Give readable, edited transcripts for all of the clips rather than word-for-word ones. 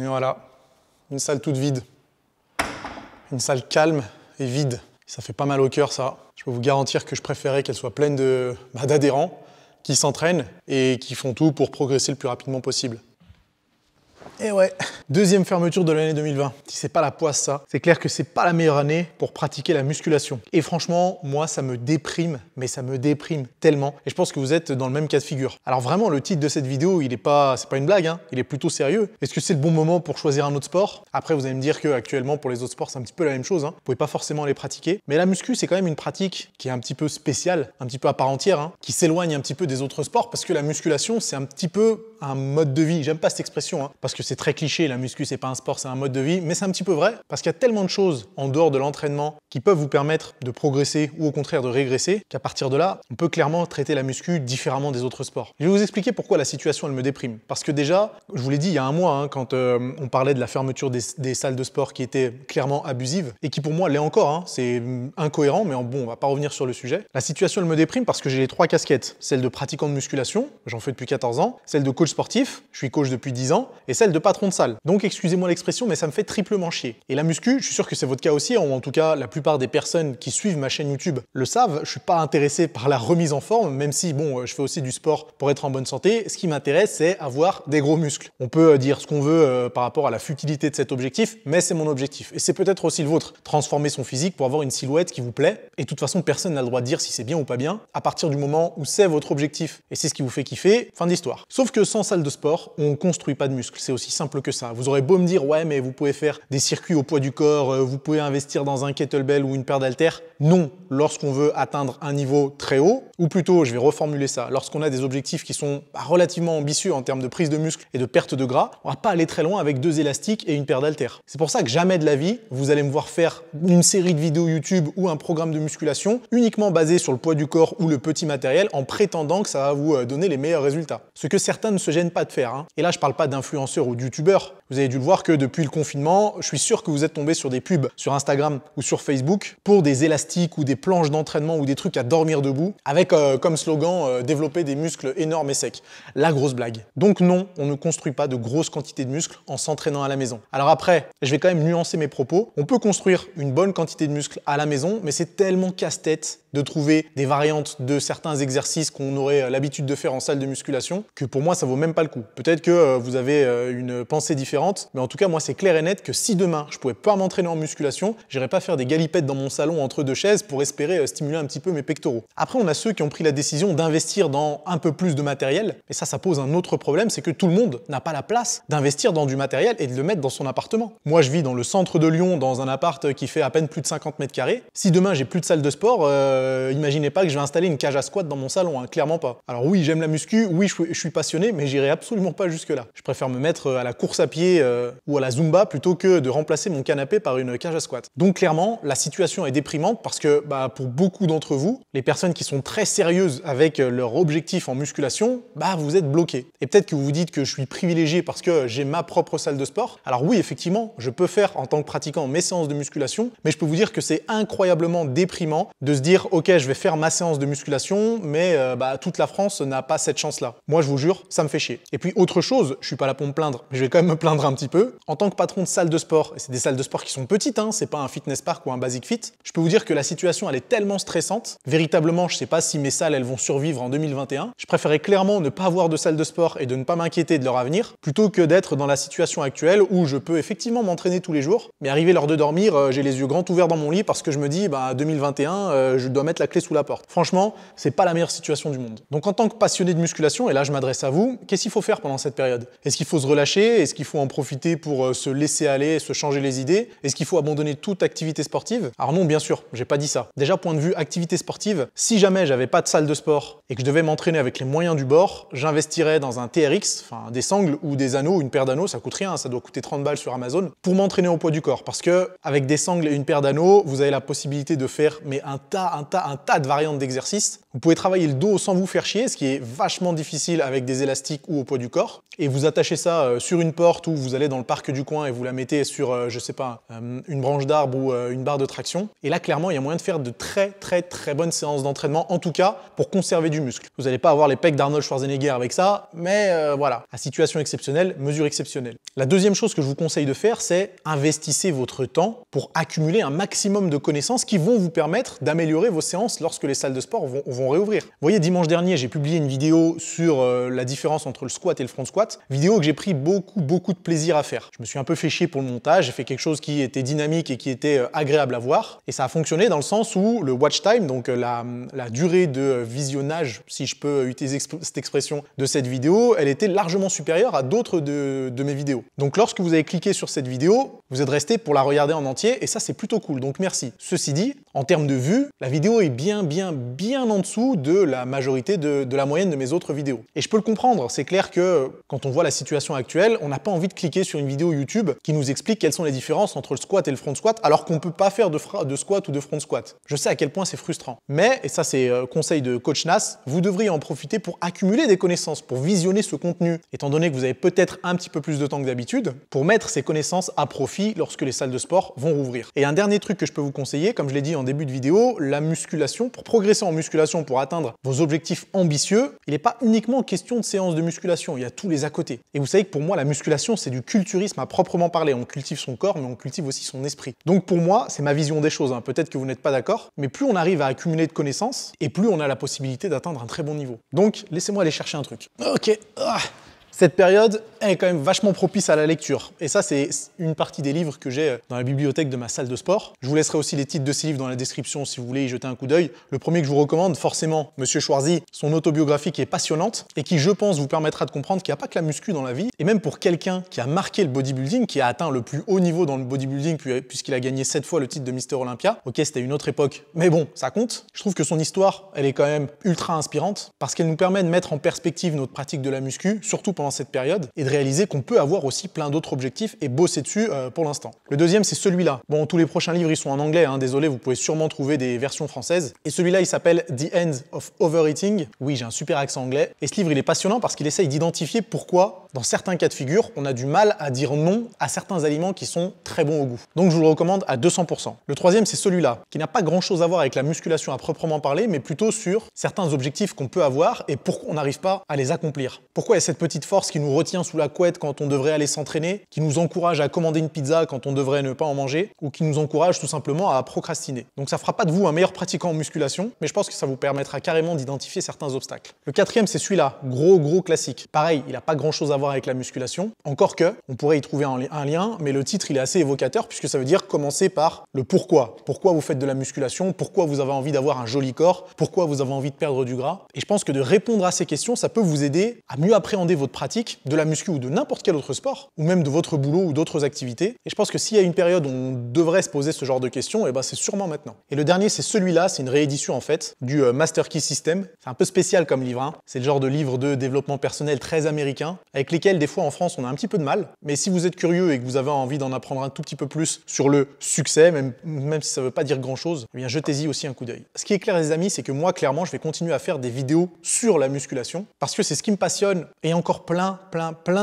Et voilà, une salle toute vide. Une salle calme et vide. Ça fait pas mal au cœur, ça. Je peux vous garantir que je préférais qu'elle soit pleine d'adhérents qui s'entraînent et qui font tout pour progresser le plus rapidement possible. Et ouais, deuxième fermeture de l'année 2020. Si c'est pas la poisse ça, c'est clair que c'est pas la meilleure année pour pratiquer la musculation. Et franchement, moi ça me déprime, mais ça me déprime tellement. Et je pense que vous êtes dans le même cas de figure. Alors vraiment, le titre de cette vidéo, c'est pas une blague, hein, il est plutôt sérieux. Est-ce que c'est le bon moment pour choisir un autre sport? Après, vous allez me dire que actuellement pour les autres sports, c'est un petit peu la même chose, hein. Vous pouvez pas forcément les pratiquer. Mais la muscu, c'est quand même une pratique qui est un petit peu spéciale, un petit peu à part entière, hein, qui s'éloigne un petit peu des autres sports parce que la musculation, c'est un petit peu un mode de vie. J'aime pas cette expression, hein, parce que c'est très cliché, la muscu c'est pas un sport, c'est un mode de vie, mais c'est un petit peu vrai, parce qu'il y a tellement de choses en dehors de l'entraînement qui peuvent vous permettre de progresser ou au contraire de régresser, qu'à partir de là, on peut clairement traiter la muscu différemment des autres sports. Je vais vous expliquer pourquoi la situation elle me déprime. Parce que déjà, je vous l'ai dit il y a un mois, hein, quand on parlait de la fermeture des salles de sport qui étaient clairement abusives, et qui pour moi l'est encore, hein, c'est incohérent, mais bon, on va pas revenir sur le sujet. La situation elle me déprime parce que j'ai les trois casquettes, celle de pratiquant de musculation, j'en fais depuis 14 ans, celle de coach sportif, je suis coach depuis 10 ans, et celle de patron de salle. Donc excusez-moi l'expression, mais ça me fait triplement chier. Et la muscu, je suis sûr que c'est votre cas aussi, ou en tout cas la plupart des personnes qui suivent ma chaîne YouTube le savent, je suis pas intéressé par la remise en forme, même si bon, je fais aussi du sport pour être en bonne santé. Ce qui m'intéresse, c'est avoir des gros muscles. On peut dire ce qu'on veut par rapport à la futilité de cet objectif, mais c'est mon objectif. Et c'est peut-être aussi le vôtre, transformer son physique pour avoir une silhouette qui vous plaît. Et de toute façon, personne n'a le droit de dire si c'est bien ou pas bien, à partir du moment où c'est votre objectif. Et c'est ce qui vous fait kiffer, fin d'histoire. Sauf que sans salle de sport, on construit pas de muscles. C'est aussi simple que ça. Vous aurez beau me dire, ouais, mais vous pouvez faire des circuits au poids du corps, vous pouvez investir dans un kettlebell ou une paire d'haltères. Non, lorsqu'on veut atteindre un niveau très haut, ou plutôt, je vais reformuler ça, lorsqu'on a des objectifs qui sont relativement ambitieux en termes de prise de muscle et de perte de gras, on va pas aller très loin avec 2 élastiques et une paire d'haltères. C'est pour ça que jamais de la vie, vous allez me voir faire une série de vidéos YouTube ou un programme de musculation uniquement basé sur le poids du corps ou le petit matériel en prétendant que ça va vous donner les meilleurs résultats. Ce que certains ne se gênent pas de faire, hein. Et là, je parle pas d'influenceurs ou de youtubeurs. Vous avez dû le voir que depuis le confinement, je suis sûr que vous êtes tombé sur des pubs sur Instagram ou sur Facebook pour des élastiques ou des planches d'entraînement ou des trucs à dormir debout avec comme slogan développer des muscles énormes et secs. La grosse blague. Donc non, on ne construit pas de grosses quantités de muscles en s'entraînant à la maison. Alors après, je vais quand même nuancer mes propos. On peut construire une bonne quantité de muscles à la maison, mais c'est tellement casse-tête de trouver des variantes de certains exercices qu'on aurait l'habitude de faire en salle de musculation que pour moi, ça vaut même pas le coup. Peut-être que vous avez une pensée différente, mais en tout cas, moi, c'est clair et net que si demain, je pouvais pas m'entraîner en musculation, j'irais pas faire des galipettes dans mon salon entre deux chaises pour espérer stimuler un petit peu mes pectoraux. Après, on a ceux qui ont pris la décision d'investir dans un peu plus de matériel, et ça pose un autre problème, c'est que tout le monde n'a pas la place d'investir dans du matériel et de le mettre dans son appartement. Moi, je vis dans le centre de Lyon, dans un appart qui fait à peine plus de 50 mètres carrés. Si demain, j'ai plus de salle de sport, imaginez pas que je vais installer une cage à squat dans mon salon, hein, clairement pas. Alors oui, j'aime la muscu, oui, je suis passionné, mais j'irai absolument pas jusque-là. Je préfère me mettre à la course à pied ou à la Zumba plutôt que de remplacer mon canapé par une cage à squat. Donc clairement, la situation est déprimante parce que pour beaucoup d'entre vous, les personnes qui sont très sérieuses avec leur objectif en musculation, vous êtes bloqués. Et peut-être que vous vous dites que je suis privilégié parce que j'ai ma propre salle de sport. Alors oui, effectivement, je peux faire en tant que pratiquant mes séances de musculation, mais je peux vous dire que c'est incroyablement déprimant de se dire ok, je vais faire ma séance de musculation, mais toute la France n'a pas cette chance-là. Moi, je vous jure, ça me fait chier. Et puis autre chose, je suis pas là pour me plaindre, mais je vais quand même me plaindre un petit peu. En tant que patron de salle de sport, et c'est des salles de sport qui sont petites, hein, c'est pas un fitness park ou un basic fit, je peux vous dire que la situation elle est tellement stressante. Véritablement, je sais pas si mes salles elles vont survivre en 2021. Je préférais clairement ne pas avoir de salle de sport et de ne pas m'inquiéter de leur avenir, plutôt que d'être dans la situation actuelle où je peux effectivement m'entraîner tous les jours, mais arrivé l'heure de dormir, j'ai les yeux grands ouverts dans mon lit parce que je me dis 2021, je dois mettre la clé sous la porte. Franchement, c'est pas la meilleure situation du monde. Donc en tant que passionné de musculation, et là je m'adresse à vous, qu'est-ce qu'il faut faire pendant cette période? Est-ce qu'il faut se relâcher? Est-ce qu'il faut en profiter pour se laisser aller, se changer les idées? Est-ce qu'il faut abandonner toute activité sportive? Alors non, bien sûr, j'ai pas dit ça. Déjà, point de vue activité sportive, si jamais j'avais pas de salle de sport et que je devais m'entraîner avec les moyens du bord, j'investirais dans un TRX, enfin des sangles ou des anneaux, une paire d'anneaux, ça coûte rien, ça doit coûter 30 balles sur Amazon, pour m'entraîner au poids du corps. Parce que avec des sangles et une paire d'anneaux, vous avez la possibilité de faire un tas de variantes d'exercices. Vous pouvez travailler le dos sans vous faire chier, ce qui est vachement difficile avec des élastiques ou au poids du corps. Et vous attachez ça sur une porte ou vous allez dans le parc du coin et vous la mettez sur, je sais pas, une branche d'arbre ou une barre de traction. Et là, clairement, il y a moyen de faire de très bonnes séances d'entraînement, en tout cas pour conserver du muscle. Vous n'allez pas avoir les pecs d'Arnold Schwarzenegger avec ça, mais voilà, à situation exceptionnelle, mesure exceptionnelle. La deuxième chose que je vous conseille de faire, c'est investissez votre temps pour accumuler un maximum de connaissances qui vont vous permettre d'améliorer vos séances lorsque les salles de sport vont réouvrir. Vous voyez, dimanche dernier, j'ai publié une vidéo sur la différence entre le squat et le front squat, vidéo que j'ai pris beaucoup de plaisir à faire. Je me suis un peu fait chier pour le montage, j'ai fait quelque chose qui était dynamique et qui était agréable à voir, et ça a fonctionné dans le sens où le watch time, donc la durée de visionnage, si je peux utiliser cette expression, de cette vidéo, elle était largement supérieure à d'autres de mes vidéos. Donc lorsque vous avez cliqué sur cette vidéo, vous êtes resté pour la regarder en entier, et ça c'est plutôt cool, donc merci. Ceci dit, en termes de vues, la vidéo est bien en dessous de la majorité de la moyenne de mes autres vidéos. Et je peux le comprendre, c'est clair que quand on voit la situation actuelle, on n'a pas envie de cliquer sur une vidéo YouTube qui nous explique quelles sont les différences entre le squat et le front squat, alors qu'on ne peut pas faire de squat ou de front squat. Je sais à quel point c'est frustrant. Mais, et ça c'est conseil de coach Nas, vous devriez en profiter pour accumuler des connaissances, pour visionner ce contenu, étant donné que vous avez peut-être un petit peu plus de temps que d'habitude, pour mettre ces connaissances à profit lorsque les salles de sport vont rouvrir. Et un dernier truc que je peux vous conseiller, comme je l'ai dit en début de vidéo, la musculation. Pour progresser en musculation, pour atteindre vos objectifs ambitieux, il n'est pas uniquement question de séances de musculation, il y a tous les à côté. Et vous savez que pour moi, la musculation, c'est du culturisme à proprement parler. On cultive son corps, mais on cultive aussi son esprit. Donc pour moi, c'est ma vision des choses. Peut-être que vous n'êtes pas d'accord, mais plus on arrive à accumuler de connaissances, et plus on a la possibilité d'atteindre un très bon niveau. Donc, laissez-moi aller chercher un truc. Ok. Cette période est quand même vachement propice à la lecture. Et ça, c'est une partie des livres que j'ai dans la bibliothèque de ma salle de sport. Je vous laisserai aussi les titres de ces livres dans la description si vous voulez y jeter un coup d'œil. Le premier que je vous recommande, forcément, Monsieur Schwarzy, son autobiographie qui est passionnante et qui, je pense, vous permettra de comprendre qu'il n'y a pas que la muscu dans la vie. Et même pour quelqu'un qui a marqué le bodybuilding, qui a atteint le plus haut niveau dans le bodybuilding puisqu'il a gagné 7 fois le titre de Mister Olympia. Ok, c'était une autre époque, mais bon, ça compte. Je trouve que son histoire, elle est quand même ultra inspirante parce qu'elle nous permet de mettre en perspective notre pratique de la muscu, surtout pendant cette période, et de réaliser qu'on peut avoir aussi plein d'autres objectifs et bosser dessus pour l'instant. Le deuxième, c'est celui-là. Bon, tous les prochains livres, ils sont en anglais, désolé, vous pouvez sûrement trouver des versions françaises. Et celui-là, il s'appelle The End of Overeating. Oui, j'ai un super accent anglais. Et ce livre, il est passionnant parce qu'il essaye d'identifier pourquoi, dans certains cas de figure, on a du mal à dire non à certains aliments qui sont très bons au goût. Donc, je vous le recommande à 200%. Le troisième, c'est celui-là, qui n'a pas grand-chose à voir avec la musculation à proprement parler, mais plutôt sur certains objectifs qu'on peut avoir et pourquoi on n'arrive pas à les accomplir. Pourquoi il y a cette petite force qui nous retient sous la couette quand on devrait aller s'entraîner, qui nous encourage à commander une pizza quand on devrait ne pas en manger, ou qui nous encourage tout simplement à procrastiner. Donc ça fera pas de vous un meilleur pratiquant en musculation, mais je pense que ça vous permettra carrément d'identifier certains obstacles. Le quatrième, c'est celui-là, gros classique. Pareil, il n'a pas grand-chose à voir avec la musculation, encore que, on pourrait y trouver un lien, mais le titre, il est assez évocateur, puisque ça veut dire commencer par le pourquoi. Pourquoi vous faites de la musculation, pourquoi vous avez envie d'avoir un joli corps, pourquoi vous avez envie de perdre du gras. Et je pense que de répondre à ces questions, ça peut vous aider à mieux appréhender votre pratique de la muscu ou de n'importe quel autre sport, ou même de votre boulot ou d'autres activités. Et je pense que s'il y a une période où on devrait se poser ce genre de questions, c'est sûrement maintenant. Et le dernier, c'est celui-là, c'est une réédition en fait, du Master Key System. C'est un peu spécial comme livre, C'est le genre de livre de développement personnel très américain, avec lesquels des fois en France on a un petit peu de mal. Mais si vous êtes curieux et que vous avez envie d'en apprendre un tout petit peu plus sur le succès, même si ça ne veut pas dire grand-chose, eh bien jetez-y aussi un coup d'œil. Ce qui est clair les amis, c'est que moi clairement je vais continuer à faire des vidéos sur la musculation, parce que c'est ce qui me passionne et encore plein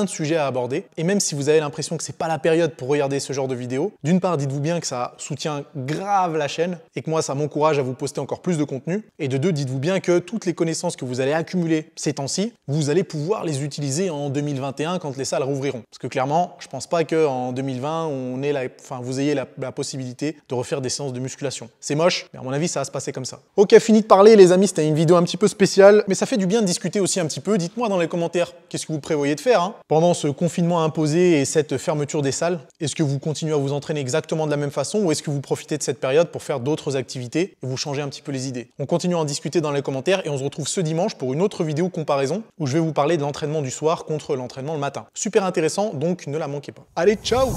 de sujets à aborder. Et même si vous avez l'impression que c'est pas la période pour regarder ce genre de vidéos, d'une part, dites-vous bien que ça soutient grave la chaîne et que moi, ça m'encourage à vous poster encore plus de contenu. Et de deux, dites-vous bien que toutes les connaissances que vous allez accumuler ces temps-ci, vous allez pouvoir les utiliser en 2021 quand les salles rouvriront. Parce que clairement, je pense pas qu'en 2020, vous ayez la possibilité de refaire des séances de musculation. C'est moche, mais à mon avis, ça va se passer comme ça. Ok, fini de parler les amis, c'était une vidéo un petit peu spéciale, mais ça fait du bien de discuter aussi un petit peu. Dites-moi dans les commentaires, qu'est-ce que vous prévoyez de faire pendant ce confinement imposé et cette fermeture des salles. Est-ce que vous continuez à vous entraîner exactement de la même façon ou est-ce que vous profitez de cette période pour faire d'autres activités et vous changer un petit peu les idées? On continue à en discuter dans les commentaires et on se retrouve ce dimanche pour une autre vidéo comparaison où je vais vous parler de l'entraînement du soir contre l'entraînement le matin. Super intéressant, donc ne la manquez pas. Allez, ciao!